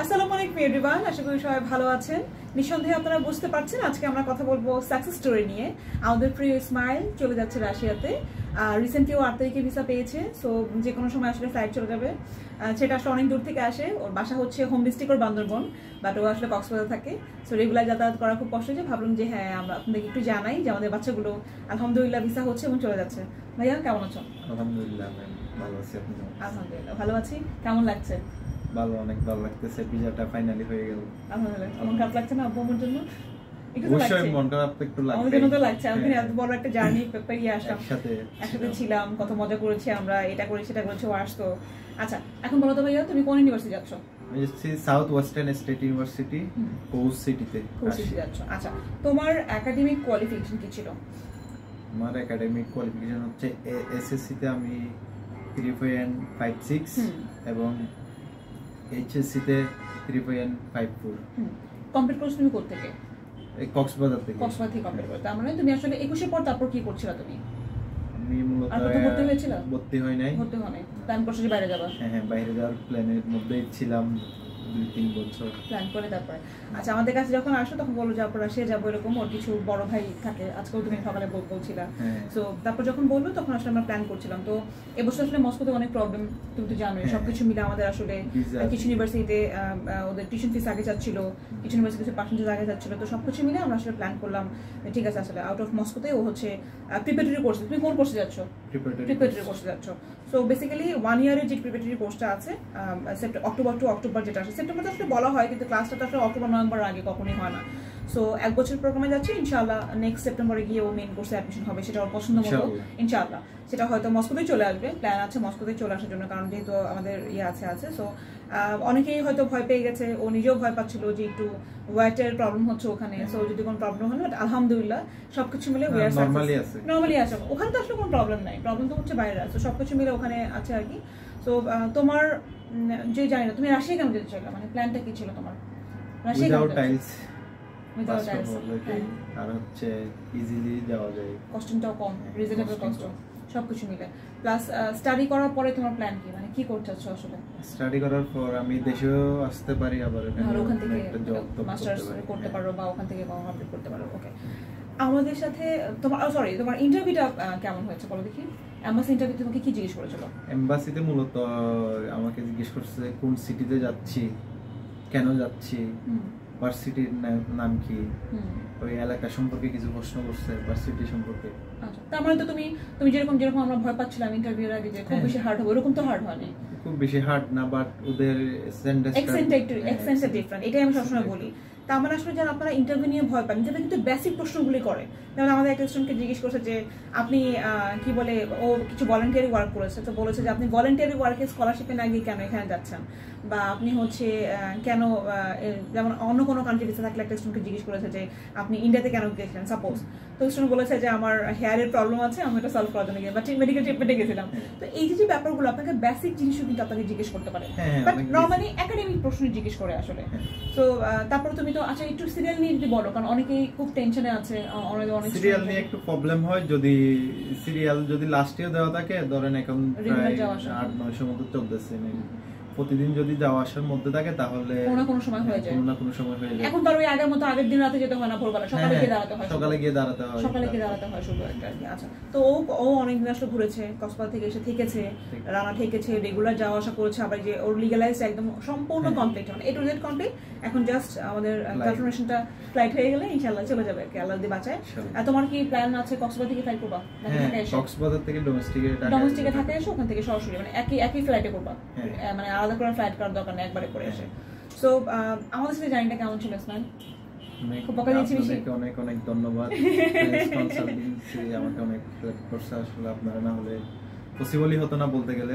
আসসালামু আলাইকুম এভরিওয়ান, আশা করি সবাই ভালো আছেন। নিঃসন্দেহে আপনারা বুঝতে পারছেন আজকে আমরা কথা বলবো সাকসেস স্টোরি নিয়ে। আমাদের প্রিয় ইসমাইল চলে যাচ্ছে রাশিয়াতে। রিসেন্টলি ও 8 তারিখে ভিসা পেয়েছে, সো যে কোনো সময় আসলে ফ্লাইট চলে যাবে। সেটা আসলে অনেক দূর থেকে আসে, ওর বাসা হচ্ছে হোম ডিস্ট্রিক্ট ওর বান্দরবন, বাট ও আসলে কক্সবাজার থাকে। সো রেগুলার যাতায়াত করা খুব কষ্ট হয়েছে, ভাবলাম যে হ্যাঁ আমরা আপনাদেরকে একটু জানাই যে আমাদের বাচ্চাগুলো আলহামদুলিল্লাহ ভিসা হচ্ছে এবং চলে যাচ্ছে। ভাইয়া কেমন আছো? আলহামদুলিল্লাহ ভালো আছি। আপনি? আলহামদুলিল্লাহ ভালো আছি। কেমন লাগছে? ভালো, অনেক ভালো লাগতেছে। পিজাটা ফাইনালি হয়ে গেল। আলহামদুলিল্লাহ। মন খারাপ লাগছে না আব্বু আমার জন্য? অবশ্যই মন খারাপ তো একটু লাগবে। আমাদের জন্য তো লাগছে। আমি এত বড় একটা জার্নি পেরিয়ে আসলাম, একসাথে ছিলাম, কত মজা করেছি আমরা, এটা করেছি সেটা করেছি, ও আসতো। আচ্ছা এখন বলো তো ভাইয়া, তুমি কোন ইউনিভার্সিটি যাচ্ছ? আমি যাচ্ছি south western state university, coach সিটিতে। যাচ্ছ। আচ্ছা, তোমার একাডেমিক কোয়ালিফিকেশন কি ছিল? আমার একাডেমিক কোয়ালিফিকেশন হচ্ছে এসএসসি তে আমি 3.56 এবং এইচএসসি তে 3.54 কমপ্লিট কোর্স তুমি কোথা থেকে? কক্সবাজার থেকে। কক্সবাজার থেকে কমপ্লিট করতে। তার মানে তুমি আসলে 21 পর তারপর কি করছিলা তুমি? আমি মূলত ভর্তি হয়েছিল? ভর্তি হয় নাই। ভর্তি হয় নাই, প্ল্যান করছো যে বাইরে যাবা? হ্যাঁ, বাইরে যাওয়ার প্ল্যানের মধ্যেই ছিলাম 2-3 বছর প্ল্যান করে। তারপরে আচ্ছা আমাদের কাছে যখন আসো তখন বলো যে আপনারা রাশিয়া যাবো, এরকম ওর কিছু বড় ভাই থাকে, আজকেও তুমি সকালে বলছিলা। সো তারপর যখন বললো তখন আসলে আমরা প্ল্যান করছিলাম। তো এবছর আসলে মস্কোতে অনেক প্রবলেম, তুমি তো জানোই। সবকিছু মিলে আমাদের আসলে কিছু ইউনিভার্সিটিতে ওদের টিউশন ফিস আগে যাচ্ছিল, কিছু ইউনিভার্সিটি কিছু পার্সেন্টেজ আগে যাচ্ছিল। তো সবকিছু মিলে আমরা আসলে প্ল্যান করলাম ঠিক আছে আসলে আউট অফ মস্কোতে ও হচ্ছে প্রিপারেটরি কোর্স। তুমি কোন কোর্সে যাচ্ছ? প্রিপারেটরি কোর্সে যাচ্ছ। সো বেসিক্যালি 1 ইয়ারের যে প্রিপারেটরি কোর্সটা আছে, অক্টোবর টু অক্টোবর যেটা আছে, সেপ্টেম্বর আসলে বলা হয় কিন্তু ক্লাসটা তো আসলে অক্টোবর নভেম্বর আগে কখনোই হয় না। সো 1 বছর প্রোগ্রামে যাচ্ছে, ইনশাআল্লাহ নেক্সট সেপ্টেম্বরে গিয়ে ও মেইন কোর্সে অ্যাডমিশন হবে, সেটা ওর পছন্দ মতো ইনশাআল্লাহ। সেটা হয়তো মস্কোতেই চলে আসবে, প্ল্যান আছে মস্কোতেই চলে আসার জন্য, কারণ যেহেতু আমাদের আছে। সো অনেকেই হয়তো ভয় পেয়ে গেছে, ও নিজেও ভয় পাচ্ছিল যে একটু ওয়েটের প্রবলেম হচ্ছে ওখানে। সো যদি কোনো প্রবলেম হয় না, আলহামদুলিল্লাহ সবকিছু মিলে নর্মালি আছে ওখানে, তো আসলে কোনো প্রবলেম নাই, প্রবলেম তো হচ্ছে বাইরে আছে। সবকিছু মিলে ওখানে আছে আর কি। সো তোমার যে জানি না তুমি রাশিয়া কেন যেতে চাইলে, মানে প্ল্যানটা কি ছিল তোমার? রাশিয়া আর হচ্ছে ইজিলি যাওয়া যায়, কস্টিংটাও কম, রিজনেবল কস্ট, সবকিছু মিলে। প্লাস স্টাডি করার পরে তোমার প্ল্যান কি, মানে কি করতে চাচ্ছ আসলে? স্টাডি করার পর আমি দেশেও আসতে পারি, আবার ওখান থেকে মাস্টার্স করতে পারো বা ওখান থেকে কমপ্লিট করতে পারো। ওকে, আমাদের সাথে তোমার তোমার ইন্টারভিউটা কেমন হয়েছে বলো দেখি। এমবাসি ইন্টারভিউ তোমাকে কি জিজ্ঞেস করেছিল? এমবাসিতে মূলত আমাকে জিজ্ঞেস করছে কোন সিটিতে যাচ্ছি, কেন যাচ্ছি, ভার্সিটির নাম কি, ওই এলাকা সম্পর্কে কিছু প্রশ্ন করছে, ভার্সিটি সম্পর্কে। আচ্ছা, তার মানে তো তুমি যেরকম আমরা ভয় পাচ্ছিলাম ইন্টারভিউর আগে যে খুব বেশি হার্ড হবে, এরকম তো হার্ড হয়নি। খুব বেশি হার্ড না, বাট ওদের অ্যাকসেন্টটা ডিফারেন্ট, এটাই আমি সবসময় বলি। তার মানে আসলে যারা আপনারা ইন্টারভিউ নিয়ে ভয় পান, যারা কিন্তু বেসিক প্রশ্নগুলি করে। যেমন আমাদের একটা স্টুডেন্টকে জিজ্ঞেস করছে যে আপনি কি বলে, ও কিছু ভলেন্টিয়ারি ওয়ার্ক করেছে, তো বলেছে যে আপনি ভলেন্টিয়ারি ওয়ার্কে স্কলারশিপে না গিয়ে কেন এখানে যাচ্ছেন, বা আপনি হচ্ছে কেন, যেমন অন্য কোনো কান্ট্রি ভিসা থাকলে একটা স্টুডেন্টকে জিজ্ঞেস করেছে যে আপনি ইন্ডিয়াতে কেন গেছিলেন সাপোজ। তো স্টুডেন্ট বলেছে যে আমার হেয়ারের প্রবলেম আছে, আমি এটা সলভ করার জন্য গিয়ে বা মেডিকেল ট্রিটমেন্টে গেছিলাম। তো এই যে ব্যাপারগুলো আপনাকে বেসিক জিনিসও কিন্তু আপনাকে জিজ্ঞেস করতে পারে, বাট নর্মালি একাডেমিক প্রশ্ন জিজ্ঞেস করে আসলে। তো তারপর তুমি তো আচ্ছা একটু সিরিয়াল নিয়ে যদি বলো, কারণ অনেকেই খুব টেনশনে আছে, অনেক সিরিয়াল নিয়ে একটু প্রবলেম হয়। যদি সিরিয়াল যদি লাস্টেও দেওয়া থাকে, ধরেন এখন প্রায় 8-9 মতো চলতেছে, প্রতিদিন যদি যাওয়া আসার মধ্যে থাকে তাহলে কোনো সময় হয়ে যায়। এখন তো ওই আগের মতো আগের দিন রাতে যেতে হয় না, ভোরবেলা সকালে গিয়ে দাঁড়াতে হয়, শুধু একটা। আচ্ছা, তো ও অনেকদিন আসলে ঘুরেছে, কক্সবাজার থেকে এসে থেকেছে, রানা থেকেছে, রেগুলার যাওয়া আসা করেছে, আবার যে ওর লিগ্যালাইজ একদম সম্পূর্ণ কমপ্লিট, মানে A to Z কমপ্লিট। এখন জাস্ট আমাদের কনফার্মেশনটা ফ্লাইট হয়ে গেলে ইনশাআল্লাহ চলে যাবে, আল্লাহ দিয়ে বাঁচায়। আর তোমার কি প্ল্যান আছে কক্সবাজার থেকে ফ্লাইট করবা? কক্সবাজার থেকে ডোমেস্টিকে থাকে এসে ওখান থেকে সরাসরি মানে একই ফ্লাইটে করবা, মানে আলাদা করে ফ্লাইট করার দরকার নেই, একবারে করে এসে। সো আমাদের সাথে জার্নিটা কেমন ছিল ইসমাইল? খুব বকা দিয়েছি বেশি? অনেক অনেক ধন্যবাদ, স্পন্সর দিয়েছি আমাকে, অনেক হেল্প করছে। আসলে আপনারা না হলে পসিবলই হতো না বলতে গেলে।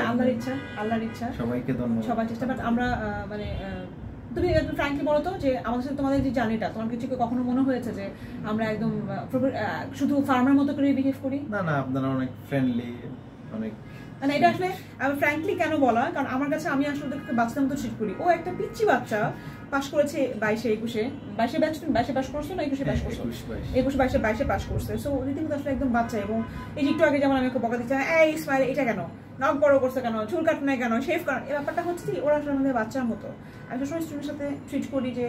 আল্লাহর ইচ্ছা, সবাইকে ধন্যবাদ, সবার চেষ্টা। বাট আমরা মানে তুমি একদম ফ্র্যাঙ্কলি বলো তো যে আমাদের সাথে তোমাদের যে জার্নিটা, তোমার কিছু কখনো মনে হয়েছে যে আমরা একদম শুধু ফার্মের মতো করে বিহেভ করি? না, আপনারা অনেক ফ্রেন্ডলি, অনেক মানে এটা আসলে আমি ফ্র্যাঙ্কলি কেন বলা, কারণ আমার কাছে আমি আসলে ওদেরকে বাচ্চার মতো ট্রিট করি। ও একটা পিচ্চি বাচ্চা, পাশ করেছে 22-21 পাশ করছো না 21 পাশ করছো, 21-22 পাশ করছে। সো রীতিমতো আসলে একদম বাচ্চা। এবং এই যে একটু আগে যেমন আমি ওকে বকা দিচ্ছি, এই ইসমাইল এটা কেন, নখ বড় করছে কেন, চুল কাট নাই কেন, শেভ করেন, এই ব্যাপারটা হচ্ছে কি ওরা আসলে আমাদের বাচ্চার মতো। আমি সবসময় স্টুডেন্টের সাথে ট্রিট করি যে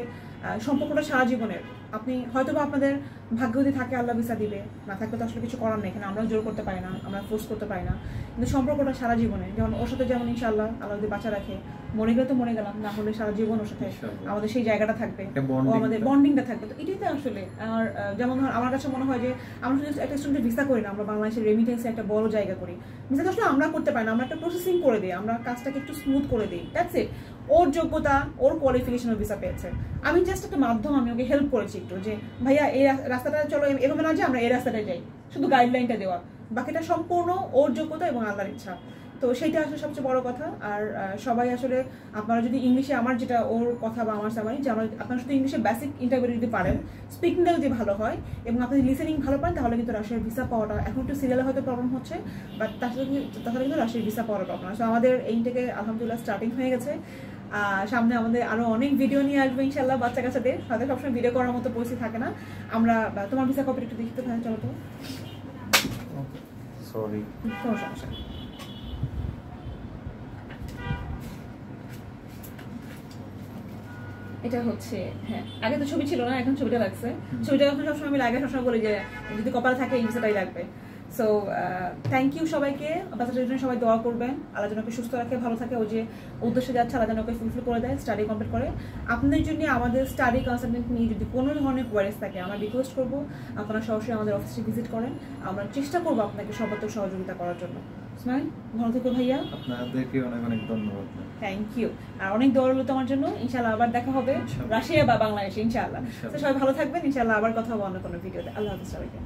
সম্পর্কটা সারা জীবনের। আপনি হয়তো বা আপনাদের ভাগ্য যদি থাকে আল্লাহ ভিসা দিবে, না থাকলে তো আসলে কিছু করার নেই, এখানে আমরা জোর করতে পারি না, আমরা ফোর্স করতে পারি না, কিন্তু সম্পর্কটা সারা জীবনে। যেমন ওর সাথে যেমন ইনশাআল্লাহ আল্লাহ যদি বাচ্চা রাখে, মরে গেলে তো মরে গেলাম, না হলে সারা জীবন ওর সাথে আমাদের সেই জায়গাটা থাকবে, ও আমাদের বন্ডিংটা থাকবে। তো এটাই তো আসলে আর যেমন ধর আমার কাছে মনে হয় যে আমরা শুধু একটা স্টুডেন্ট ভিসা করি না, আমরা বাংলাদেশের রেমিটেন্সে একটা বড় জায়গা করি। ভিসা তো আসলে আমরা করতে পারি না, আমরা একটা প্রসেসিং করে দিই, আমরা কাজটাকে একটু স্মুথ করে দিই, দ্যাটস ইট। ওর যোগ্যতা, ওর কোয়ালিফিকেশনের ভিসা পেয়েছে, আমি জাস্ট একটা মাধ্যম, আমি ওকে হেল্প করেছি একটু যে ভাইয়া এই রাস্তাটা চলো এভাবে না যে আমরা এই রাস্তাটায় যাই, শুধু গাইডলাইনটা দেওয়া, বাকিটা সম্পূর্ণ ওর যোগ্যতা এবং আল্লাহর ইচ্ছা। তো সেইটা আসলে সবচেয়ে বড় কথা। আর সবাই আসলে আপনারা যদি ইংলিশে, আমার যেটা ওর কথা বা আমার সামারি যে আমরা আপনারা শুধু ইংলিশে বেসিক ইন্টারভিউ যদি পারেন, স্পিকিংটা যদি ভালো হয় এবং আপনি লিসেনিং ভালো পান, তাহলে কিন্তু রাশিয়ার ভিসা পাওয়াটা এখন একটু সিরিয়ালে হয়তো প্রবলেম হচ্ছে, বাট তাহলে কিন্তু রাশিয়ার ভিসা পাওয়াটা প্রবলেম। সো আমাদের এই থেকে আলহামদুলিল্লাহ স্টার্টিং হয়ে গেছে। সামনে আমাদের আরো অনেক ভিডিও নিয়ে আসবো ইনশাল্লাহ। বাচ্চা কাচ্চাদের হয়তো সবসময় ভিডিও করার মতো পরিস্থিতি থাকে না। আমরা তোমার ভিসা কপি একটু দেখতে পাই, চলো তো। সরি, কোনো সমস্যা। এটা হচ্ছে হ্যাঁ, আগে তো ছবি ছিল না, এখন ছবিটা লাগছে। ছবিটা এখন সবসময় আমি লাগে, সবসময় বলি যে যদি কপালে থাকে এই ভিসাটাই লাগবে। সো থ্যাংক ইউ সবাইকে। বাচ্চাদের জন্য সবাই দোয়া করবেন, আল্লাহ যেন ওকে সুস্থ রাখে, ভালো থাকে, ও যে উদ্দেশ্যে যাচ্ছে আল্লাহ যেন ওকে ফুলফিল করে দেয়, স্টাডি কমপ্লিট করে। আপনাদের জন্য আমাদের স্টাডি কনসালটেন্ট নিয়ে যদি কোনো ধরনের কোয়ারিজ থাকে, আমরা রিকোয়েস্ট করবো আপনারা সরাসরি আমাদের অফিসে ভিজিট করেন, আমরা চেষ্টা করবো আপনাকে সর্বোচ্চ সহযোগিতা করার জন্য। স্মাইল, ভালো থেকো ভাইয়া। আপনাদেরকে অনেক অনেক ধন্যবাদ। Thank you. আর অনেক দোয়া রইল তোমার জন্য, ইনশাআল্লাহ আবার দেখা হবে রাশিয়া বা বাংলাদেশে ইনশাআল্লাহ। তো সবাই ভালো থাকবেন, ইনশাআল্লাহ আবার কথা হবে অন্য কোনো ভিডিওতে। আল্লাহ হাফেজ সবাইকে।